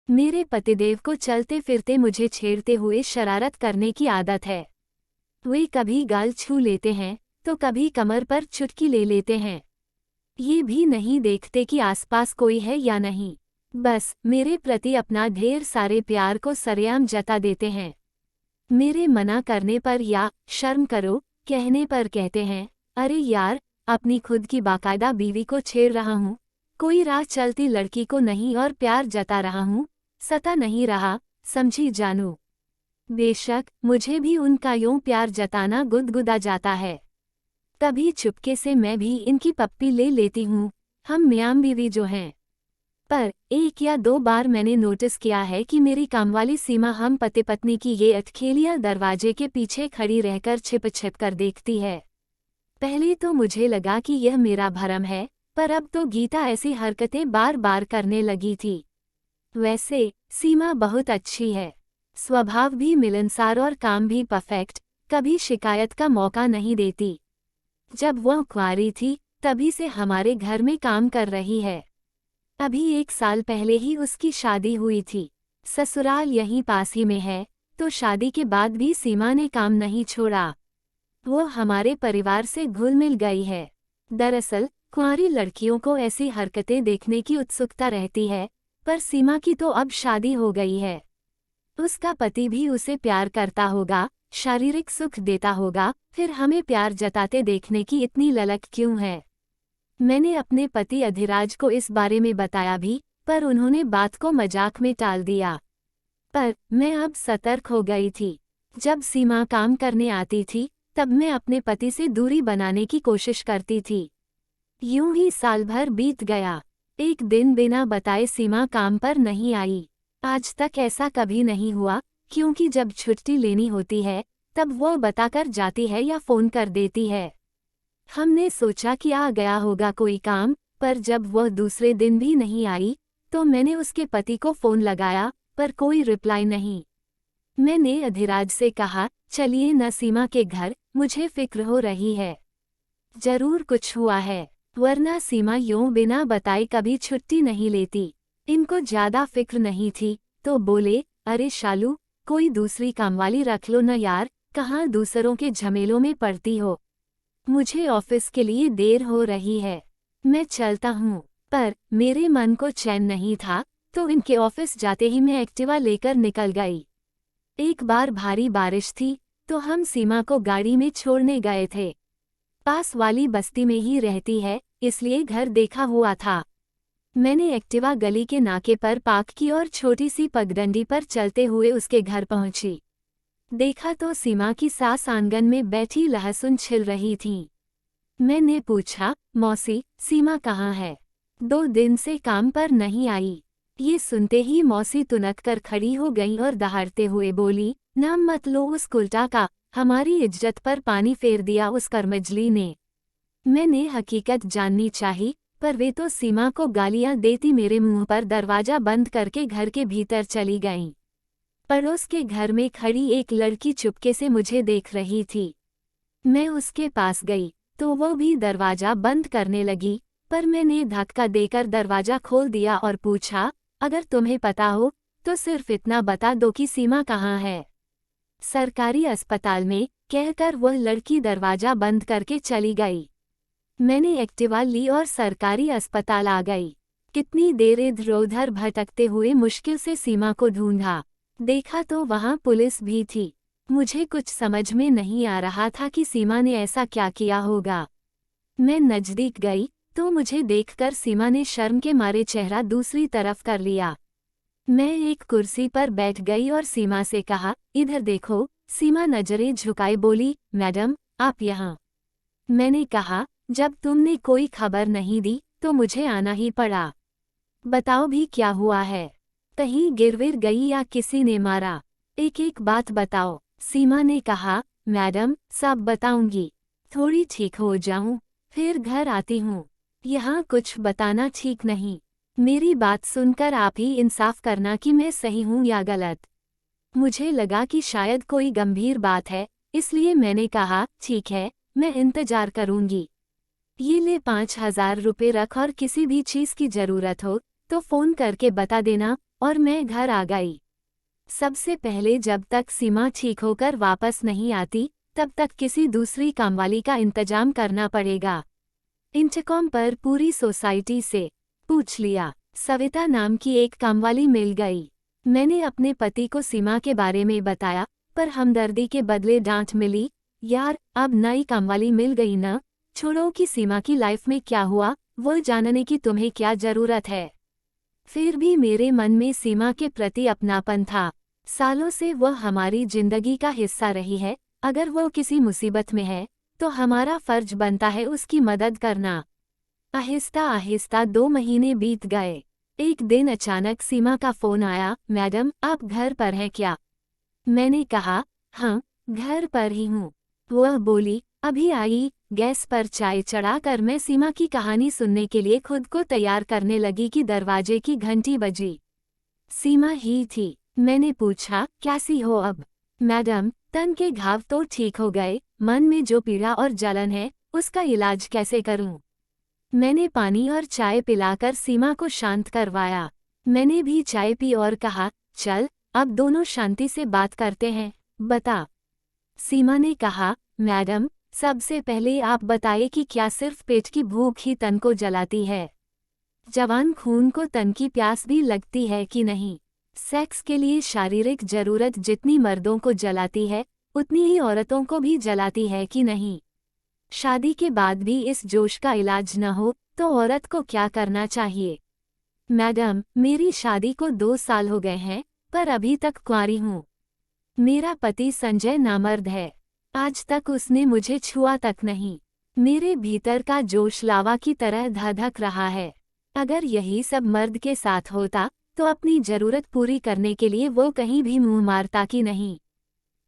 मेरे पतिदेव को चलते फिरते मुझे छेड़ते हुए शरारत करने की आदत है। वे कभी गाल छू लेते हैं तो कभी कमर पर चुटकी ले लेते हैं। ये भी नहीं देखते कि आसपास कोई है या नहीं, बस मेरे प्रति अपना ढेर सारे प्यार को सरेआम जता देते हैं। मेरे मना करने पर या शर्म करो कहने पर कहते हैं, अरे यार, अपनी खुद की बाकायदा बीवी को छेड़ रहा हूँ, कोई राह चलती लड़की को नहीं और प्यार जता रहा हूँ, सता नहीं रहा, समझी जानू। बेशक मुझे भी उनका यूं प्यार जताना गुदगुदा जाता है। तभी चुपके से मैं भी इनकी पप्पी ले लेती हूँ, हम मियाँ बीवी जो हैं। पर एक या दो बार मैंने नोटिस किया है कि मेरी कामवाली सीमा हम पति पत्नी की ये अटखेलियां दरवाजे के पीछे खड़ी रहकर छिप छिप कर देखती है। पहले तो मुझे लगा कि यह मेरा भरम है, पर अब तो गीता ऐसी हरकतें बार बार करने लगी थी। वैसे सीमा बहुत अच्छी है, स्वभाव भी मिलनसार और काम भी परफेक्ट, कभी शिकायत का मौका नहीं देती। जब वह कुंवारी थी तभी से हमारे घर में काम कर रही है। अभी 1 साल पहले ही उसकी शादी हुई थी। ससुराल यहीं पास ही में है, तो शादी के बाद भी सीमा ने काम नहीं छोड़ा। वो हमारे परिवार से घुल मिल गई है। दरअसल कुंवारी लड़कियों को ऐसी हरकतें देखने की उत्सुकता रहती है, पर सीमा की तो अब शादी हो गई है। उसका पति भी उसे प्यार करता होगा, शारीरिक सुख देता होगा, फिर हमें प्यार जताते देखने की इतनी ललक क्यों है। मैंने अपने पति अधिराज को इस बारे में बताया भी, पर उन्होंने बात को मजाक में टाल दिया। पर मैं अब सतर्क हो गई थी। जब सीमा काम करने आती थी तब मैं अपने पति से दूरी बनाने की कोशिश करती थी। यूं ही साल भर बीत गया। एक दिन बिना बताए सीमा काम पर नहीं आई। आज तक ऐसा कभी नहीं हुआ, क्योंकि जब छुट्टी लेनी होती है तब वो बताकर जाती है या फ़ोन कर देती है। हमने सोचा कि आ गया होगा कोई काम, पर जब वह दूसरे दिन भी नहीं आई तो मैंने उसके पति को फ़ोन लगाया, पर कोई रिप्लाई नहीं। मैंने अधिराज से कहा, चलिए न सीमा के घर, मुझे फिक्र हो रही है, जरूर कुछ हुआ है, वरना सीमा यूं बिना बताए कभी छुट्टी नहीं लेती। इनको ज्यादा फिक्र नहीं थी तो बोले, अरे शालू, कोई दूसरी कामवाली रख लो न यार, कहाँ दूसरों के झमेलों में पड़ती हो। मुझे ऑफिस के लिए देर हो रही है, मैं चलता हूँ। पर मेरे मन को चैन नहीं था, तो इनके ऑफिस जाते ही मैं एक्टिवा लेकर निकल गई। एक बार भारी बारिश थी तो हम सीमा को गाड़ी में छोड़ने गए थे। पास वाली बस्ती में ही रहती है, इसलिए घर देखा हुआ था। मैंने एक्टिवा गली के नाके पर पार्क की और छोटी सी पगडंडी पर चलते हुए उसके घर पहुंची। देखा तो सीमा की सास आंगन में बैठी लहसुन छिल रही थीं। मैंने पूछा, मौसी, सीमा कहाँ है? 2 दिन से काम पर नहीं आई। ये सुनते ही मौसी तुनक कर खड़ी हो गई और दहाड़ते हुए बोली, नाम मत लो उस कुलटा का, हमारी इज्जत पर पानी फेर दिया उस कर्मजली ने। मैंने हकीकत जाननी चाही, पर वे तो सीमा को गालियां देती मेरे मुंह पर दरवाजा बंद करके घर के भीतर चली गईं। पड़ोस के घर में खड़ी एक लड़की चुपके से मुझे देख रही थी। मैं उसके पास गई तो वो भी दरवाजा बंद करने लगी, पर मैंने धक्का देकर दरवाजा खोल दिया और पूछा, अगर तुम्हें पता हो तो सिर्फ इतना बता दो कि सीमा कहाँ है। सरकारी अस्पताल में, कहकर वह लड़की दरवाजा बंद करके चली गई। मैंने एक्टिवा ली और सरकारी अस्पताल आ गई। कितनी देर इधर-उधर भटकते हुए मुश्किल से सीमा को ढूंढा। देखा तो वहां पुलिस भी थी। मुझे कुछ समझ में नहीं आ रहा था कि सीमा ने ऐसा क्या किया होगा। मैं नजदीक गई तो मुझे देखकर सीमा ने शर्म के मारे चेहरा दूसरी तरफ कर लिया। मैं एक कुर्सी पर बैठ गई और सीमा से कहा, इधर देखो। सीमा नजरें झुकाए बोली, मैडम, आप यहाँ। मैंने कहा, जब तुमने कोई खबर नहीं दी तो मुझे आना ही पड़ा। बताओ भी क्या हुआ है? कहीं गिरविर गई या किसी ने मारा? एक एक बात बताओ। सीमा ने कहा, मैडम, सब बताऊंगी, थोड़ी ठीक हो जाऊं, फिर घर आती हूँ। यहाँ कुछ बताना ठीक नहीं। मेरी बात सुनकर आप ही इंसाफ करना कि मैं सही हूँ या गलत। मुझे लगा कि शायद कोई गंभीर बात है, इसलिए मैंने कहा, ठीक है, मैं इंतजार करूंगी। ये ले 5,000 रुपये रख और किसी भी चीज़ की ज़रूरत हो तो फ़ोन करके बता देना, और मैं घर आ गई। सबसे पहले जब तक सीमा ठीक होकर वापस नहीं आती, तब तक किसी दूसरी कामवाली का इंतजाम करना पड़ेगा। इंटरकॉम पर पूरी सोसाइटी से पूछ लिया। सविता नाम की एक कामवाली मिल गई। मैंने अपने पति को सीमा के बारे में बताया, पर हमदर्दी के बदले डांट मिली। यार, अब नई कामवाली मिल गई न, छोड़ो कि सीमा की लाइफ में क्या हुआ, वो जानने की तुम्हें क्या जरूरत है। फिर भी मेरे मन में सीमा के प्रति अपनापन था। सालों से वह हमारी जिंदगी का हिस्सा रही है। अगर वो किसी मुसीबत में है तो हमारा फर्ज बनता है उसकी मदद करना। आहिस्ता आहिस्ता 2 महीने बीत गए। एक दिन अचानक सीमा का फोन आया। मैडम, आप घर पर हैं क्या? मैंने कहा, हाँ, घर पर ही हूँ। वह बोली, अभी आई। गैस पर चाय चढ़ाकर मैं सीमा की कहानी सुनने के लिए खुद को तैयार करने लगी कि दरवाजे की घंटी बजी। सीमा ही थी। मैंने पूछा, कैसी हो अब? मैडम, तन के घाव तो ठीक हो गए, मन में जो पीड़ा और जलन है उसका इलाज कैसे करूं? मैंने पानी और चाय पिलाकर सीमा को शांत करवाया। मैंने भी चाय पी और कहा, चल अब दोनों शांति से बात करते हैं, बता। सीमा ने कहा, मैडम, सबसे पहले आप बताइए कि क्या सिर्फ पेट की भूख ही तन को जलाती है? जवान खून को तन की प्यास भी लगती है कि नहीं? सेक्स के लिए शारीरिक जरूरत जितनी मर्दों को जलाती है, उतनी ही औरतों को भी जलाती है कि नहीं? शादी के बाद भी इस जोश का इलाज न हो तो औरत को क्या करना चाहिए? मैडम, मेरी शादी को 2 साल हो गए हैं, पर अभी तक कुंवारी हूँ। मेरा पति संजय नामर्द है। आज तक उसने मुझे छुआ तक नहीं। मेरे भीतर का जोश लावा की तरह धधक रहा है। अगर यही सब मर्द के साथ होता तो अपनी जरूरत पूरी करने के लिए वो कहीं भी मुंह मारता कि नहीं?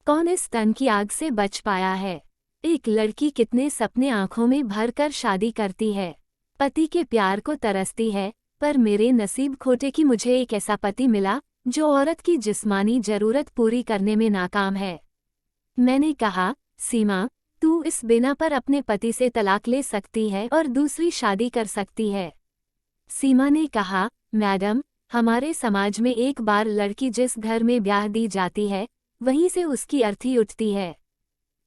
कौन इस तन की आग से बच पाया है? एक लड़की कितने सपने आंखों में भरकर शादी करती है, पति के प्यार को तरसती है, पर मेरे नसीब खोटे कि मुझे एक ऐसा पति मिला जो औरत की जिस्मानी जरूरत पूरी करने में नाकाम है। मैंने कहा, सीमा, तू इस बिना पर अपने पति से तलाक ले सकती है और दूसरी शादी कर सकती है। सीमा ने कहा, मैडम, हमारे समाज में एक बार लड़की जिस घर में ब्याह दी जाती है, वहीं से उसकी अर्थी उठती है।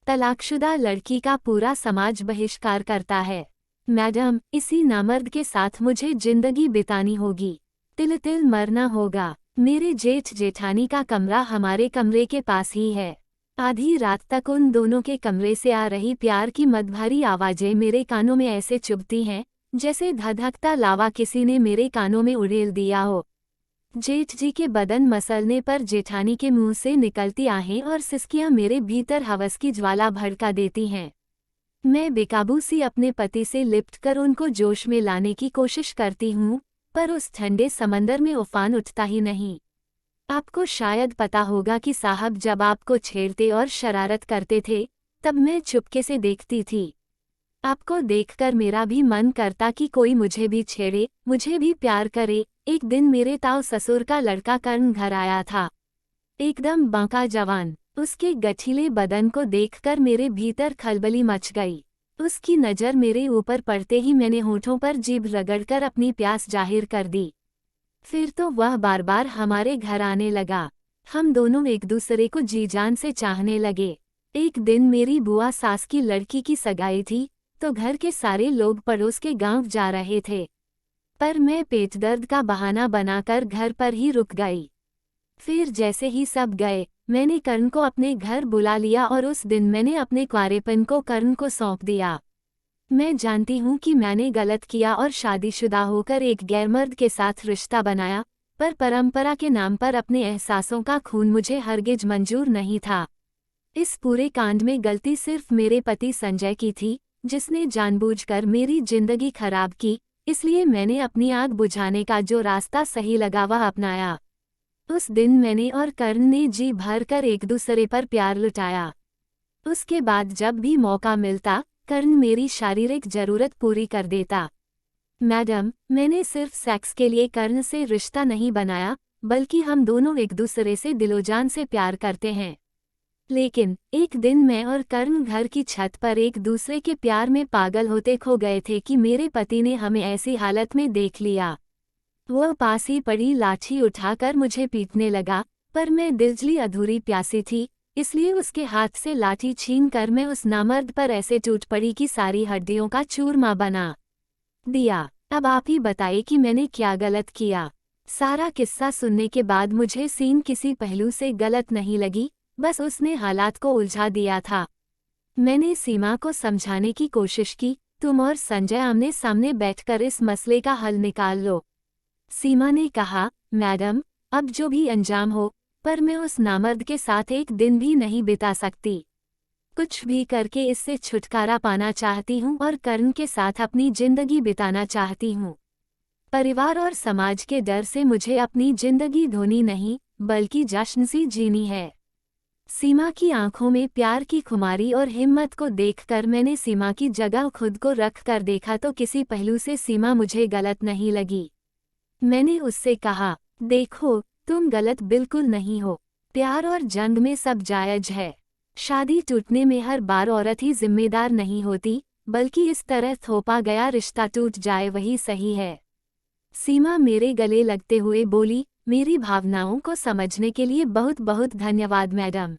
तलाकशुदा लड़की का पूरा समाज बहिष्कार करता है। मैडम, इसी नामर्द के साथ मुझे जिंदगी बितानी होगी, तिल तिल मरना होगा। मेरे जेठ जेठानी का कमरा हमारे कमरे के पास ही है। आधी रात तक उन दोनों के कमरे से आ रही प्यार की मदभारी आवाजें मेरे कानों में ऐसे चुभती हैं जैसे धधकता लावा किसी ने मेरे कानों में उड़ेल दिया हो। जेठ जी के बदन मसलने पर जेठानी के मुंह से निकलती आहें और सिसकियां मेरे भीतर हवस की ज्वाला भड़का देती हैं। मैं बेकाबू सी अपने पति से लिपटकर उनको जोश में लाने की कोशिश करती हूँ, पर उस ठंडे समंदर में उफान उठता ही नहीं। आपको शायद पता होगा कि साहब जब आपको छेड़ते और शरारत करते थे, तब मैं चुपके से देखती थी। आपको देखकर मेरा भी मन करता कि कोई मुझे भी छेड़े, मुझे भी प्यार करे। एक दिन मेरे ताऊ ससुर का लड़का कर्ण घर आया था, एकदम बांका जवान। उसके गठीले बदन को देखकर मेरे भीतर खलबली मच गई। उसकी नज़र मेरे ऊपर पड़ते ही मैंने होठों पर जीभ रगड़कर अपनी प्यास जाहिर कर दी। फिर तो वह बार बार हमारे घर आने लगा। हम दोनों एक दूसरे को जी जान से चाहने लगे। एक दिन मेरी बुआ सास की लड़की की सगाई थी, तो घर के सारे लोग पड़ोस के गांव जा रहे थे, पर मैं पेट दर्द का बहाना बनाकर घर पर ही रुक गई। फिर जैसे ही सब गए, मैंने कर्ण को अपने घर बुला लिया और उस दिन मैंने अपने कुंवारेपन को कर्ण को सौंप दिया। मैं जानती हूँ कि मैंने गलत किया और शादीशुदा होकर एक गैरमर्द के साथ रिश्ता बनाया, पर परंपरा के नाम पर अपने एहसासों का खून मुझे हरगिज मंजूर नहीं था। इस पूरे कांड में गलती सिर्फ मेरे पति संजय की थी, जिसने जानबूझकर मेरी जिंदगी खराब की। इसलिए मैंने अपनी आग बुझाने का जो रास्ता सही लगा वह अपनाया। उस दिन मैंने और कर्ण ने जी भरकर एक दूसरे पर प्यार लुटाया। उसके बाद जब भी मौका मिलता, कर्ण मेरी शारीरिक जरूरत पूरी कर देता। मैडम, मैंने सिर्फ सेक्स के लिए कर्ण से रिश्ता नहीं बनाया, बल्कि हम दोनों एक दूसरे से दिलोजान से प्यार करते हैं। लेकिन एक दिन मैं और कर्ण घर की छत पर एक दूसरे के प्यार में पागल होते खो गए थे कि मेरे पति ने हमें ऐसी हालत में देख लिया। वह पास ही पड़ी लाठी उठाकर मुझे पीटने लगा, पर मैं दिलजली अधूरी प्यासी थी, इसलिए उसके हाथ से लाठी छीन कर मैं उस नामर्द पर ऐसे टूट पड़ी कि सारी हड्डियों का चूरमा बना दिया। अब आप ही बताइए कि मैंने क्या गलत किया। सारा किस्सा सुनने के बाद मुझे सीन किसी पहलू से गलत नहीं लगी, बस उसने हालात को उलझा दिया था। मैंने सीमा को समझाने की कोशिश की, तुम और संजय आमने सामने बैठकर इस मसले का हल निकाल लो। सीमा ने कहा, मैडम, अब जो भी अंजाम हो, पर मैं उस नामर्द के साथ एक दिन भी नहीं बिता सकती। कुछ भी करके इससे छुटकारा पाना चाहती हूँ और कर्ण के साथ अपनी जिंदगी बिताना चाहती हूँ। परिवार और समाज के डर से मुझे अपनी जिंदगी धोनी नहीं, बल्कि जश्न सी जीनी है। सीमा की आंखों में प्यार की खुमारी और हिम्मत को देखकर मैंने सीमा की जगह खुद को रख कर देखा तो किसी पहलू से सीमा मुझे गलत नहीं लगी। मैंने उससे कहा, देखो, तुम गलत बिल्कुल नहीं हो। प्यार और जंग में सब जायज है। शादी टूटने में हर बार औरत ही जिम्मेदार नहीं होती, बल्कि इस तरह थोपा गया रिश्ता टूट जाए वही सही है। सीमा मेरे गले लगते हुए बोली, मेरी भावनाओं को समझने के लिए बहुत बहुत धन्यवाद मैडम।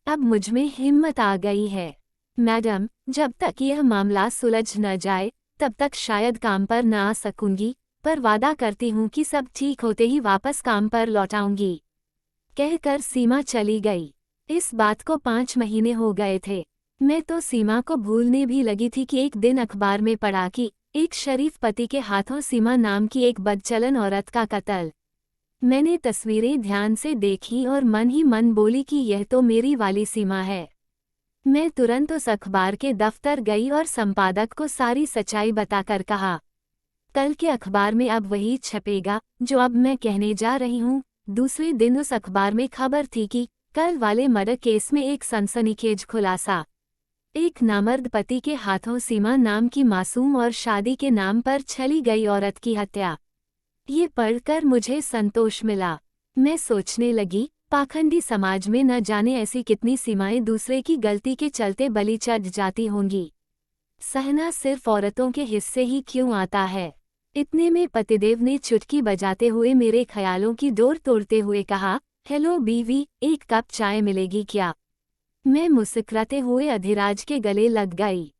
अब मुझमें हिम्मत आ गई है। मैडम, जब तक यह मामला सुलझ न जाए, तब तक शायद काम पर न आ सकूंगी, पर वादा करती हूँ कि सब ठीक होते ही वापस काम पर लौटाऊंगी। कहकर सीमा चली गई। इस बात को 5 महीने हो गए थे। मैं तो सीमा को भूलने भी लगी थी कि एक दिन अखबार में पढ़ा कि एक शरीफ पति के हाथों सीमा नाम की एक बदचलन औरत का कत्ल। मैंने तस्वीरें ध्यान से देखी और मन ही मन बोली कि यह तो मेरी वाली सीमा है। मैं तुरंत उस अखबार के दफ्तर गई और संपादक को सारी सच्चाई बताकर कहा, कल के अखबार में अब वही छपेगा जो अब मैं कहने जा रही हूँ। दूसरे दिन उस अखबार में खबर थी कि कल वाले मर्डर केस में एक सनसनीखेज खुलासा। एक नामर्द पति के हाथों सीमा नाम की मासूम और शादी के नाम पर छली गई औरत की हत्या। ये पढ़कर मुझे संतोष मिला। मैं सोचने लगी, पाखंडी समाज में न जाने ऐसी कितनी सीमाएं दूसरे की गलती के चलते बलि चढ़ जाती होंगी। सहना सिर्फ औरतों के हिस्से ही क्यों आता है। इतने में पतिदेव ने चुटकी बजाते हुए मेरे ख्यालों की डोर तोड़ते हुए कहा, हेलो बीवी, एक कप चाय मिलेगी क्या? मैं मुस्कुराते हुए अधिराज के गले लग गई।